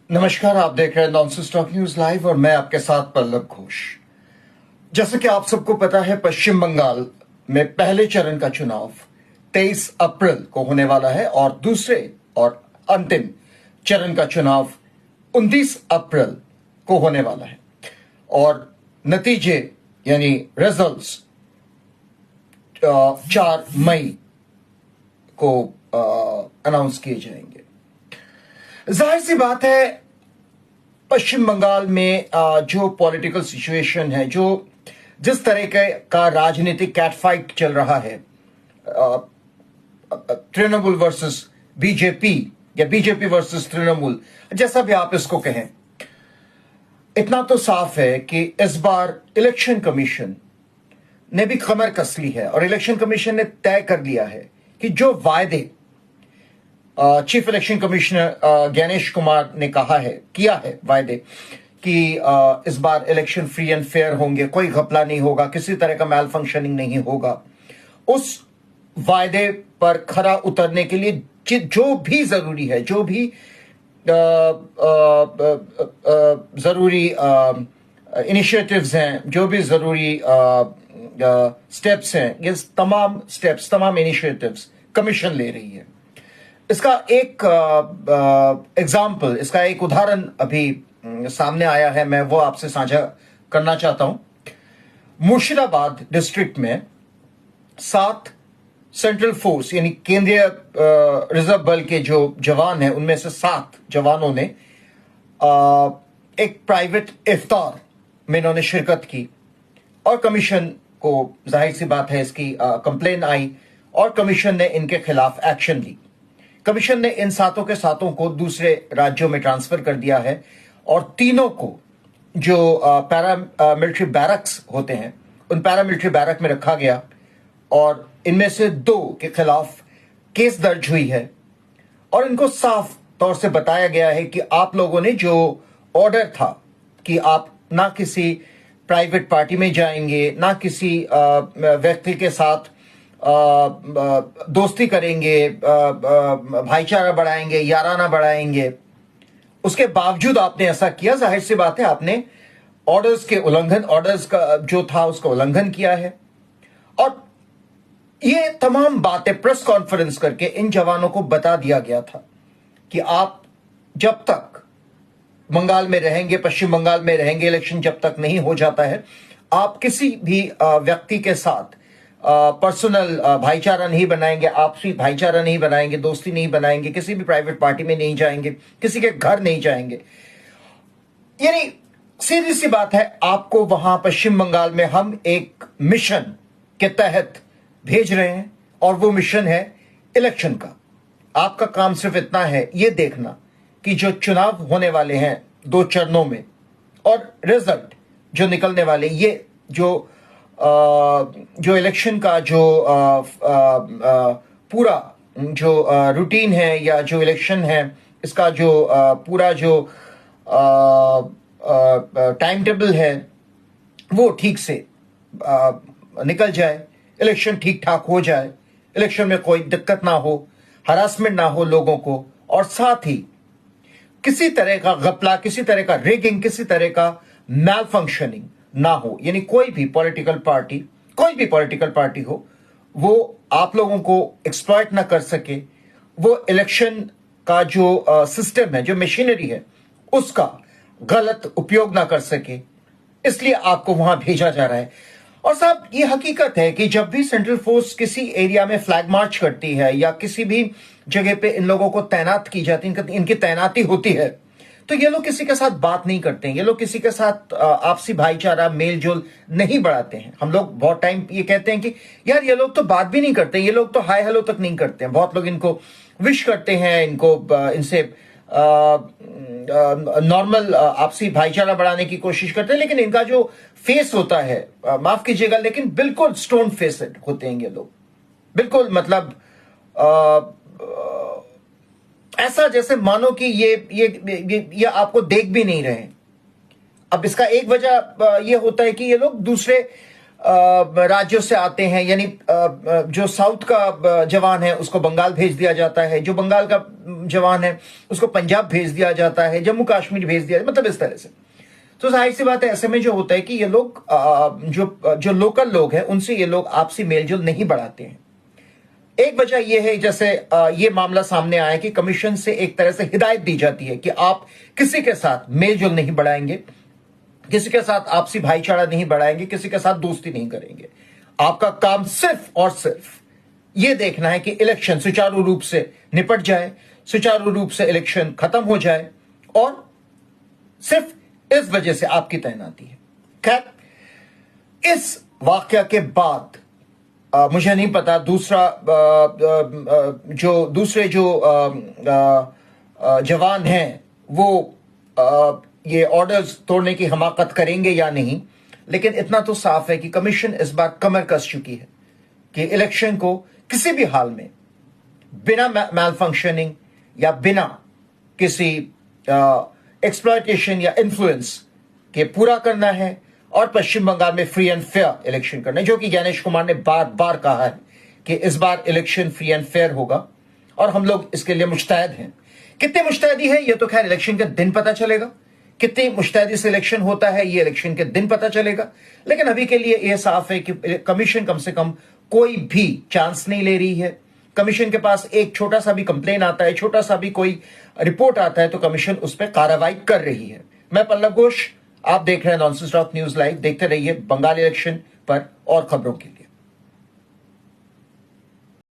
नमस्कार, आप देख रहे हैं नॉनसेंस टॉक न्यूज लाइव और मैं आपके साथ पल्लव घोष। जैसे कि आप सबको पता है, पश्चिम बंगाल में पहले चरण का चुनाव 23 अप्रैल को होने वाला है और दूसरे और अंतिम चरण का चुनाव 29 अप्रैल को होने वाला है और नतीजे यानी रिजल्ट्स 4 मई को अनाउंस किए जाएंगे। जाहिर सी बात है, पश्चिम बंगाल में जो पॉलिटिकल सिचुएशन है, जो जिस तरह का राजनीतिक कैटफाइट चल रहा है, तृणमूल वर्सेस बीजेपी या बीजेपी वर्सेस तृणमूल, जैसा भी आप इसको कहें, इतना तो साफ है कि इस बार इलेक्शन कमीशन ने भी कमर कस ली है और इलेक्शन कमीशन ने तय कर लिया है कि जो वायदे chief election commissioner Gyanesh Kumar ने किया है वायदे कि इस बार इलेक्शन फ्री एंड फेयर होंगे, कोई घपला नहीं होगा, किसी तरह का मैल फंक्शनिंग नहीं होगा, उस वायदे पर खरा उतरने के लिए जो भी जरूरी है, जो भी जरूरी इनिशिएटिव्स हैं, जो भी जरूरी स्टेप्स हैं, ये तमाम इनिशिएटिव्स कमीशन ले रही है। इसका एक एग्जाम्पल, इसका एक उदाहरण अभी सामने आया है, मैं वो आपसे साझा करना चाहता हूं। मुर्शिदाबाद डिस्ट्रिक्ट में 7 सेंट्रल फोर्स यानी केंद्रीय रिजर्व बल के जो जवान हैं, उनमें से 7 जवानों ने एक प्राइवेट इफ्तार में इन्होंने शिरकत की और कमीशन को, जाहिर सी बात है, इसकी कंप्लेन आई और कमीशन ने इनके खिलाफ एक्शन ली। कमीशन ने इन 7 के 7 को दूसरे राज्यों में ट्रांसफर कर दिया है और तीनों को जो पैरामिलिट्री बैरक्स होते हैं, उन पैरामिलिट्री बैरक में रखा गया और इनमें से 2 के खिलाफ केस दर्ज हुई है और इनको साफ तौर से बताया गया है कि आप लोगों ने जो ऑर्डर था कि आप ना किसी प्राइवेट पार्टी में जाएंगे, ना किसी व्यक्ति के साथ दोस्ती करेंगे, भाईचारा बढ़ाएंगे, याराना बढ़ाएंगे, उसके बावजूद आपने ऐसा किया। जाहिर सी बात है, आपने ऑर्डर्स का जो था उसका उल्लंघन किया है और ये तमाम बातें प्रेस कॉन्फ्रेंस करके इन जवानों को बता दिया गया था कि आप जब तक बंगाल में रहेंगे, पश्चिम बंगाल में रहेंगे, इलेक्शन जब तक नहीं हो जाता है, आप किसी भी व्यक्ति के साथ पर्सनल भाईचारा नहीं बनाएंगे, आपसी भाईचारा नहीं बनाएंगे, दोस्ती नहीं बनाएंगे, किसी भी प्राइवेट पार्टी में नहीं जाएंगे, किसी के घर नहीं जाएंगे। यानी सीधी सी बात है, आपको वहां पश्चिम बंगाल में हम एक मिशन के तहत भेज रहे हैं और वो मिशन है इलेक्शन का। आपका काम सिर्फ इतना है, ये देखना कि जो चुनाव होने वाले हैं 2 चरणों में और रिजल्ट जो निकलने वाले, ये जो इलेक्शन का जो पूरा जो रूटीन है या जो इलेक्शन है, इसका जो पूरा जो टाइम टेबल है, वो ठीक से निकल जाए, इलेक्शन ठीक ठाक हो जाए, इलेक्शन में कोई दिक्कत ना हो, हरासमेंट ना हो लोगों को, और साथ ही किसी तरह का घपला, किसी तरह का रिगिंग, किसी तरह का मैल फंक्शनिंग ना हो। यानी कोई भी पॉलिटिकल पार्टी हो, वो आप लोगों को एक्सप्लॉइट ना कर सके, वो इलेक्शन का जो सिस्टम है, जो मशीनरी है, उसका गलत उपयोग ना कर सके, इसलिए आपको वहां भेजा जा रहा है। और साहब, ये हकीकत है कि जब भी सेंट्रल फोर्स किसी एरिया में फ्लैग मार्च करती है या किसी भी जगह पे इन लोगों को तैनात की जाती है, इनकी तैनाती होती है, तो ये लोग किसी के साथ बात नहीं करते हैं, ये लोग किसी के साथ आपसी भाईचारा, मेल जोल नहीं बढ़ाते हैं। हम लोग बहुत टाइम ये कहते हैं कि यार ये लोग तो बात भी नहीं करते, ये लोग तो हाय हेलो तक नहीं करते हैं। बहुत लोग इनको विश करते हैं, इनको इनसे नॉर्मल आपसी भाईचारा बढ़ाने की कोशिश करते हैं, लेकिन इनका जो फेस होता है, माफ कीजिएगा, लेकिन बिल्कुल स्टोन फेस्ड होते हैं ये लोग। बिल्कुल मतलब ऐसा जैसे मानो कि ये आपको देख भी नहीं रहे। अब इसका एक वजह ये होता है कि ये लोग दूसरे राज्यों से आते हैं, यानी जो साउथ का जवान है उसको बंगाल भेज दिया जाता है, जो बंगाल का जवान है उसको पंजाब भेज दिया जाता है, जम्मू कश्मीर भेज दिया, मतलब इस तरह से। तो जाहिर सी बात है, ऐसे में जो होता है कि ये लोग जो लोकल लोग हैं उनसे ये लोग आपसी मेलजोल नहीं बढ़ाते हैं। एक वजह यह है, जैसे ये मामला सामने आया कि कमीशन से एक तरह से हिदायत दी जाती है कि आप किसी के साथ मेलजोल नहीं बढ़ाएंगे, किसी के साथ आपसी भाईचारा नहीं बढ़ाएंगे, किसी के साथ दोस्ती नहीं करेंगे। आपका काम सिर्फ और सिर्फ यह देखना है कि इलेक्शन सुचारू रूप से निपट जाए, सुचारू रूप से इलेक्शन खत्म हो जाए, और सिर्फ इस वजह से आपकी तैनाती है। खैर, इस वाकया के बाद मुझे नहीं पता दूसरे जो जवान हैं वो ये ऑर्डर्स तोड़ने की हमाकत करेंगे या नहीं, लेकिन इतना तो साफ है कि कमीशन इस बार कमर कस चुकी है कि इलेक्शन को किसी भी हाल में बिना मैल फंक्शनिंग या बिना किसी एक्सप्लॉयटेशन या इन्फ्लुएंस के पूरा करना है, और पश्चिम बंगाल में फ्री एंड फेयर इलेक्शन करना है, जो कि ज्ञानेश कुमार ने बार बार कहा है कि इस बार इलेक्शन फ्री एंड फेयर होगा, और हम लोग इसके लिए मुस्तैद हैं। कितनी मुस्तैदी है ये तो खैर इलेक्शन के दिन पता चलेगा, कितनी मुस्तैदी से इलेक्शन होता है ये इलेक्शन के दिन पता चलेगा। लेकिन अभी के लिए यह साफ है कि कमीशन कम से कम कोई भी चांस नहीं ले रही है। कमीशन के पास एक छोटा सा भी कंप्लेन आता है, छोटा सा भी कोई रिपोर्ट आता है, तो कमीशन उस पर कार्रवाई कर रही है। मैं पल्लव घोष, आप देख रहे हैं नॉनसेंस टॉक न्यूज लाइव। देखते रहिए बंगाल इलेक्शन पर और खबरों के लिए।